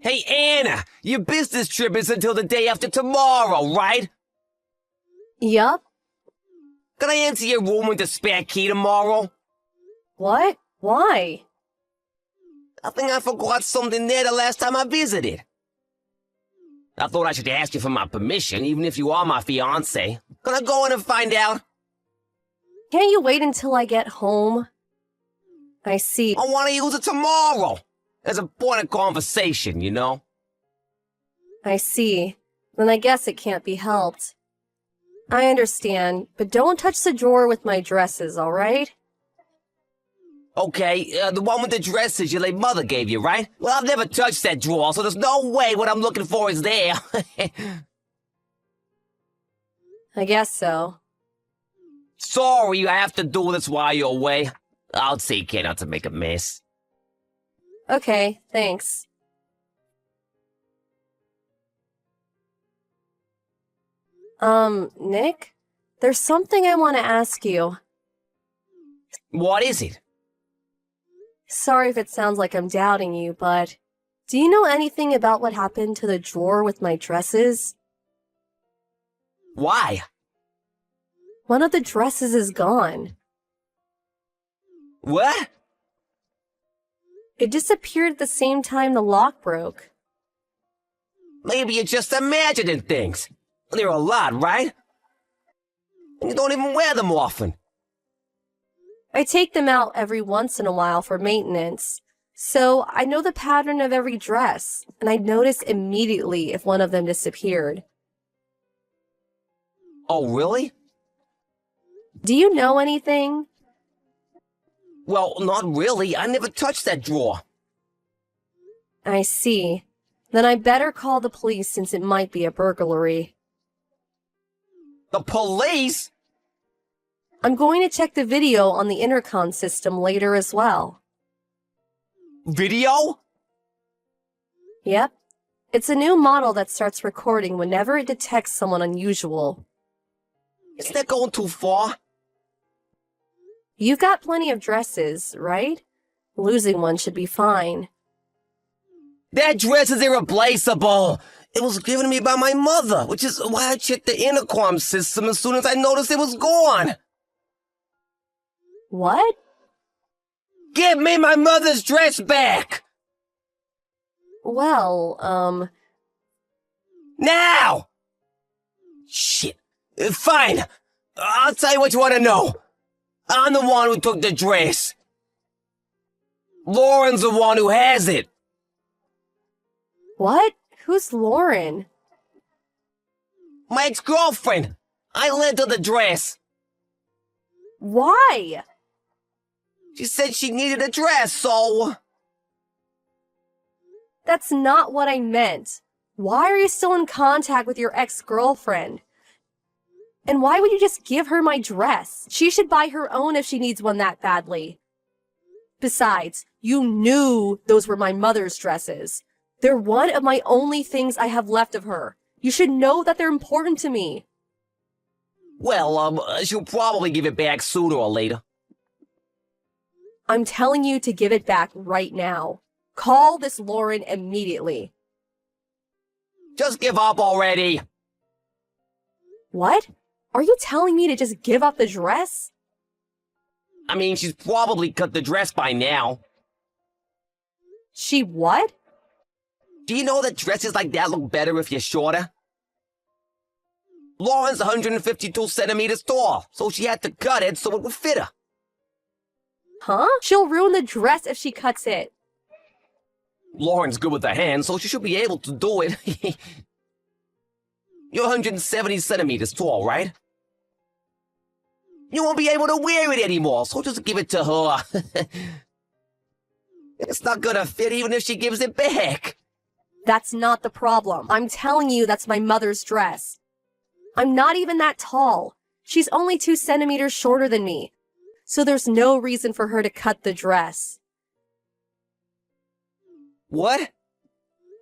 Hey, Anna, your business trip is until the day after tomorrow, right? Yup. Can I enter your room with the spare key tomorrow? What? Why? I think I forgot something there the last time I visited. I thought I should ask you for my permission, even if you are my fiancé. Can I go in and find out? Can't you wait until I get home? I see. I want to use it tomorrow. As a point of conversation, you know? I see. Then I guess it can't be helped. I understand, but don't touch the drawer with my dresses, alright? Okay, the one with the dresses your late mother gave you, right? Well, I've never touched that drawer, so there's no way what I'm looking for is there. I guess so. Sorry, I have to do this while you're away. I'll take care not to make a mess. Okay, thanks. Nick? There's something I want to ask you. What is it? Sorry if it sounds like I'm doubting you, but do you know anything about what happened to the drawer with my dresses? Why? One of the dresses is gone. What? It disappeared at the same time the lock broke. Maybe you're just imagining things. There are a lot, right? And you don't even wear them often. I take them out every once in a while for maintenance, so I know the pattern of every dress, and I'd notice immediately if one of them disappeared. Oh, really? Do you know anything? Well, not really. I never touched that drawer. I see. Then I better call the police since it might be a burglary. The police? I'm going to check the video on the intercom system later as well. Video? Yep. It's a new model that starts recording whenever it detects someone unusual. Isn't that going too far? You've got plenty of dresses, right? Losing one should be fine. That dress is irreplaceable. It was given to me by my mother, which is why I checked the intercom system as soon as I noticed it was gone. What? Give me my mother's dress back! Well, Now! Shit. Fine. I'll tell you what you want to know. I'm the one who took the dress. Lauren's the one who has it. What? Who's Lauren? My ex-girlfriend. I lent her the dress. Why? She said she needed a dress, so... That's not what I meant. Why are you still in contact with your ex-girlfriend? And why would you just give her my dress? She should buy her own if she needs one that badly. Besides, you knew those were my mother's dresses. They're one of my only things I have left of her. You should know that they're important to me. Well, she'll probably give it back sooner or later. I'm telling you to give it back right now. Call this Lauren immediately. Just give up already. What? Are you telling me to just give up the dress? I mean, she's probably cut the dress by now. She what? Do you know that dresses like that look better if you're shorter? Lauren's 152 centimeters tall, so she had to cut it so it would fit her. Huh? She'll ruin the dress if she cuts it. Lauren's good with her hands, so she should be able to do it. You're 170 centimeters tall, right? You won't be able to wear it anymore, so just give it to her. It's not gonna fit even if she gives it back. That's not the problem. I'm telling you that's my mother's dress. I'm not even that tall. She's only 2 centimeters shorter than me. So there's no reason for her to cut the dress. What?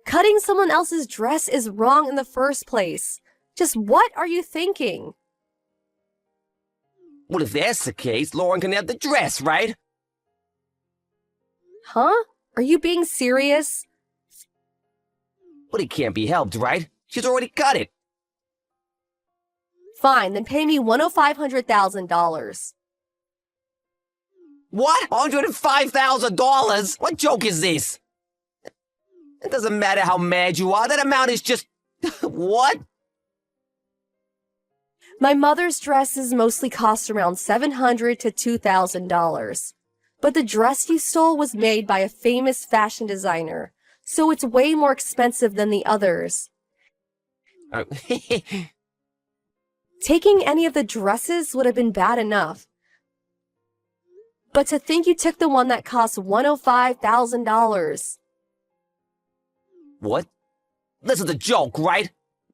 Cutting someone else's dress is wrong in the first place. Just what are you thinking? Well, if that's the case, Lauren can have the dress, right? Huh? Are you being serious? But it can't be helped, right? She's already got it. Fine, then pay me $105,000. What? $105,000? What joke is this? It doesn't matter how mad you are. That amount is just... What? My mother's dresses mostly cost around $700 to $2,000. But the dress you stole was made by a famous fashion designer, so it's way more expensive than the others. Taking any of the dresses would have been bad enough. But to think you took the one that cost $105,000. What? This is a joke, right?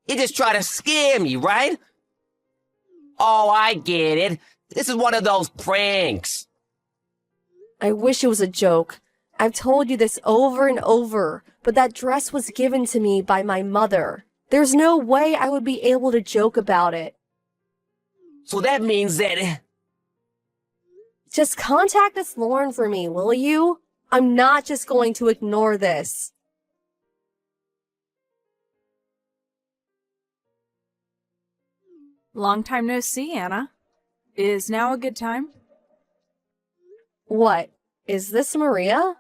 You just try to scare me, right? Oh, I get it. This is one of those pranks. I wish it was a joke. I've told you this over and over, but that dress was given to me by my mother. There's no way I would be able to joke about it. So that means that... Just contact Miss Lauren for me, will you? I'm not just going to ignore this. Long time no see, Anna. Is now a good time? What? Is this Maria?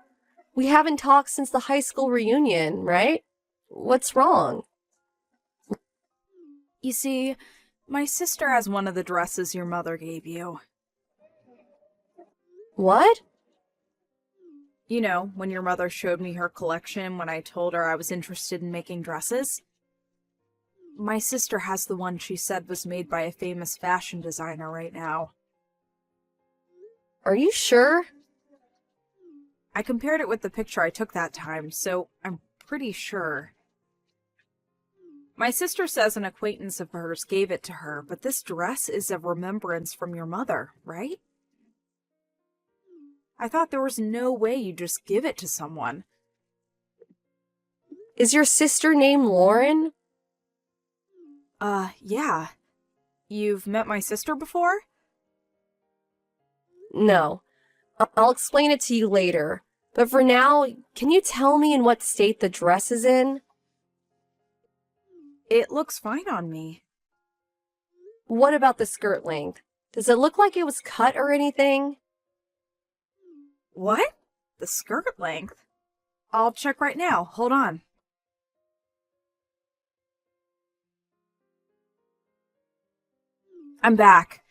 We haven't talked since the high school reunion, right? What's wrong? You see, my sister has one of the dresses your mother gave you. What? You know, when your mother showed me her collection when I told her I was interested in making dresses. My sister has the one she said was made by a famous fashion designer right now. Are you sure? I compared it with the picture I took that time, so I'm pretty sure. My sister says an acquaintance of hers gave it to her, but this dress is a remembrance from your mother, right? I thought there was no way you'd just give it to someone. Is your sister named Lauren? Yeah. You've met my sister before? No. I'll explain it to you later. But for now, can you tell me in what state the dress is in? It looks fine on me. What about the skirt length? Does it look like it was cut or anything? What? The skirt length? I'll check right now. Hold on. I'm back.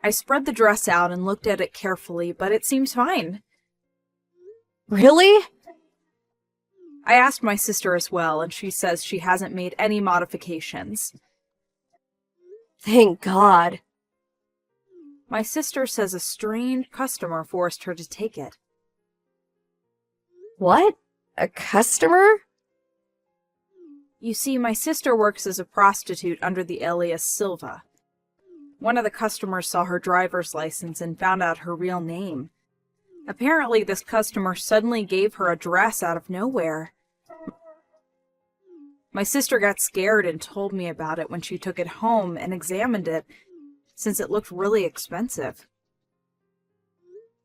I spread the dress out and looked at it carefully, but it seems fine. Really? I asked my sister as well, and she says she hasn't made any modifications. Thank God. My sister says a strange customer forced her to take it. What? A customer? You see, my sister works as a prostitute under the alias Silva. One of the customers saw her driver's license and found out her real name. Apparently, this customer suddenly gave her a dress out of nowhere. My sister got scared and told me about it when she took it home and examined it, since it looked really expensive.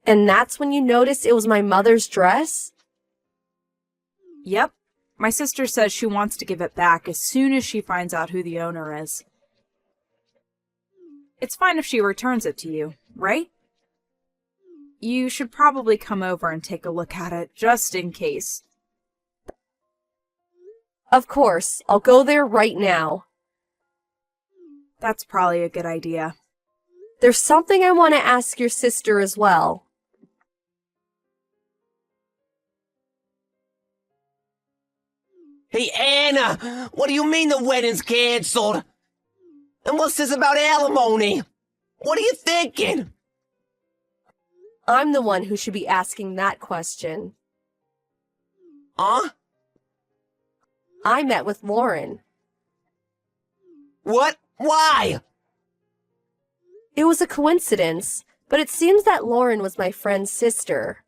And that's when you noticed it was my mother's dress? Yep. My sister says she wants to give it back as soon as she finds out who the owner is. It's fine if she returns it to you, right? You should probably come over and take a look at it, just in case. Of course. I'll go there right now. That's probably a good idea. There's something I want to ask your sister as well. Hey, Anna! What do you mean the wedding's canceled? And what's this about alimony? What are you thinking? I'm the one who should be asking that question. Huh? I met with Lauren. What? Why? It was a coincidence, but it seems that Lauren was my friend's sister.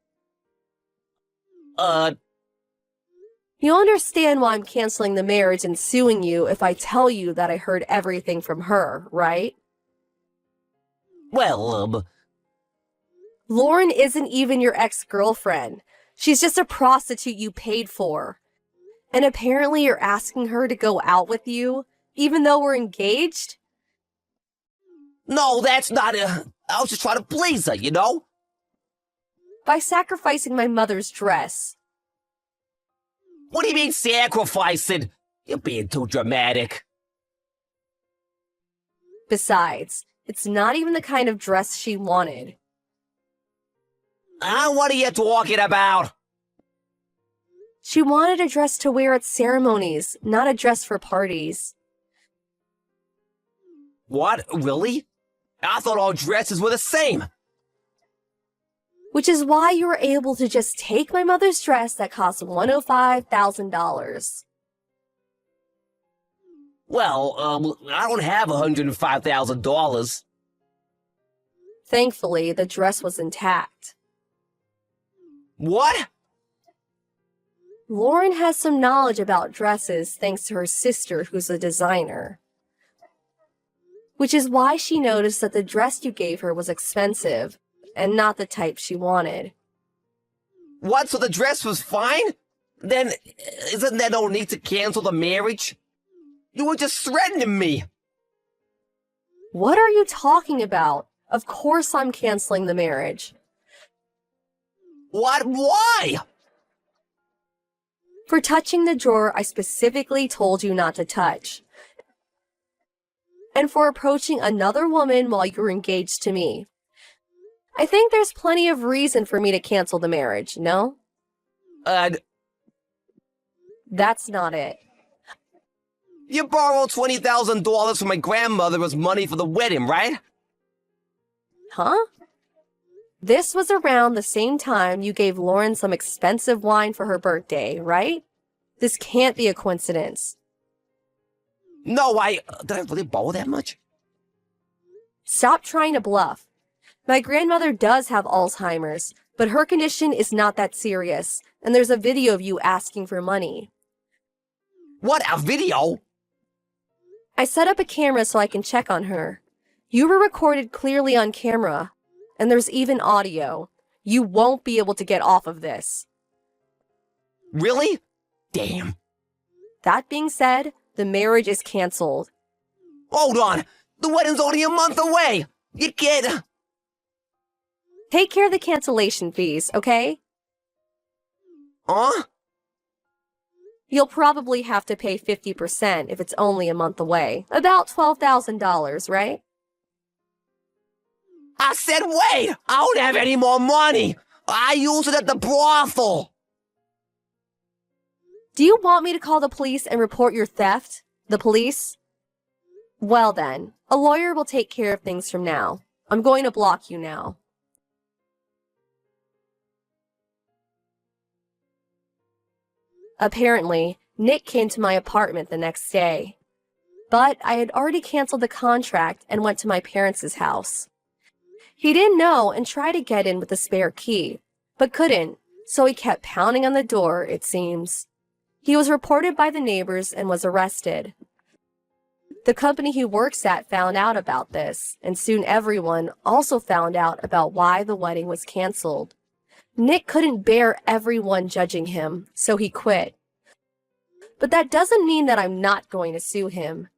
You'll understand why I'm canceling the marriage and suing you if I tell you that I heard everything from her, right? Well, Lauren isn't even your ex-girlfriend. She's just a prostitute you paid for. And apparently you're asking her to go out with you, even though we're engaged? No, that's not I was just trying to please her, you know? By sacrificing my mother's dress. What do you mean sacrificing? You're being too dramatic. Besides, it's not even the kind of dress she wanted. What are you talking about? She wanted a dress to wear at ceremonies, not a dress for parties. What? Really? I thought all dresses were the same. Which is why you were able to just take my mother's dress that cost $105,000. Well, I don't have $105,000. Thankfully, the dress was intact. What? Lauren has some knowledge about dresses thanks to her sister, who's a designer. Which is why she noticed that the dress you gave her was expensive and not the type she wanted. What? So the dress was fine? Then, isn't there no need to cancel the marriage? You were just threatening me. What are you talking about? Of course I'm canceling the marriage. What? Why? For touching the drawer I specifically told you not to touch. And for approaching another woman while you were engaged to me. I think there's plenty of reason for me to cancel the marriage, no? That's not it. You borrowed $20,000 from my grandmother as money for the wedding, right? Huh? This was around the same time you gave Lauren some expensive wine for her birthday, right? This can't be a coincidence. No, did I really borrow that much? Stop trying to bluff. My grandmother does have Alzheimer's, but her condition is not that serious, and there's a video of you asking for money. What, a video? I set up a camera so I can check on her. You were recorded clearly on camera, and there's even audio. You won't be able to get off of this. Really? Damn. That being said, the marriage is canceled. Hold on. The wedding's only a month away. You can't... Take care of the cancellation fees, okay? Huh? You'll probably have to pay 50% if it's only a month away. About $12,000, right? I said wait! I don't have any more money! I use it at the brothel! Do you want me to call the police and report your theft? The police? Well then, a lawyer will take care of things from now. I'm going to block you now. Apparently, Nick came to my apartment the next day. But I had already canceled the contract and went to my parents' house. He didn't know and tried to get in with a spare key, but couldn't, so he kept pounding on the door, it seems. He was reported by the neighbors and was arrested. The company he works at found out about this, and soon everyone also found out about why the wedding was canceled. Nick couldn't bear everyone judging him, so he quit. But that doesn't mean that I'm not going to sue him.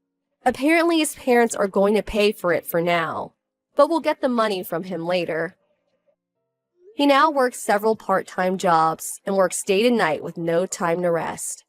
Apparently his parents are going to pay for it for now, but we'll get the money from him later. He now works several part-time jobs and works day and night with no time to rest.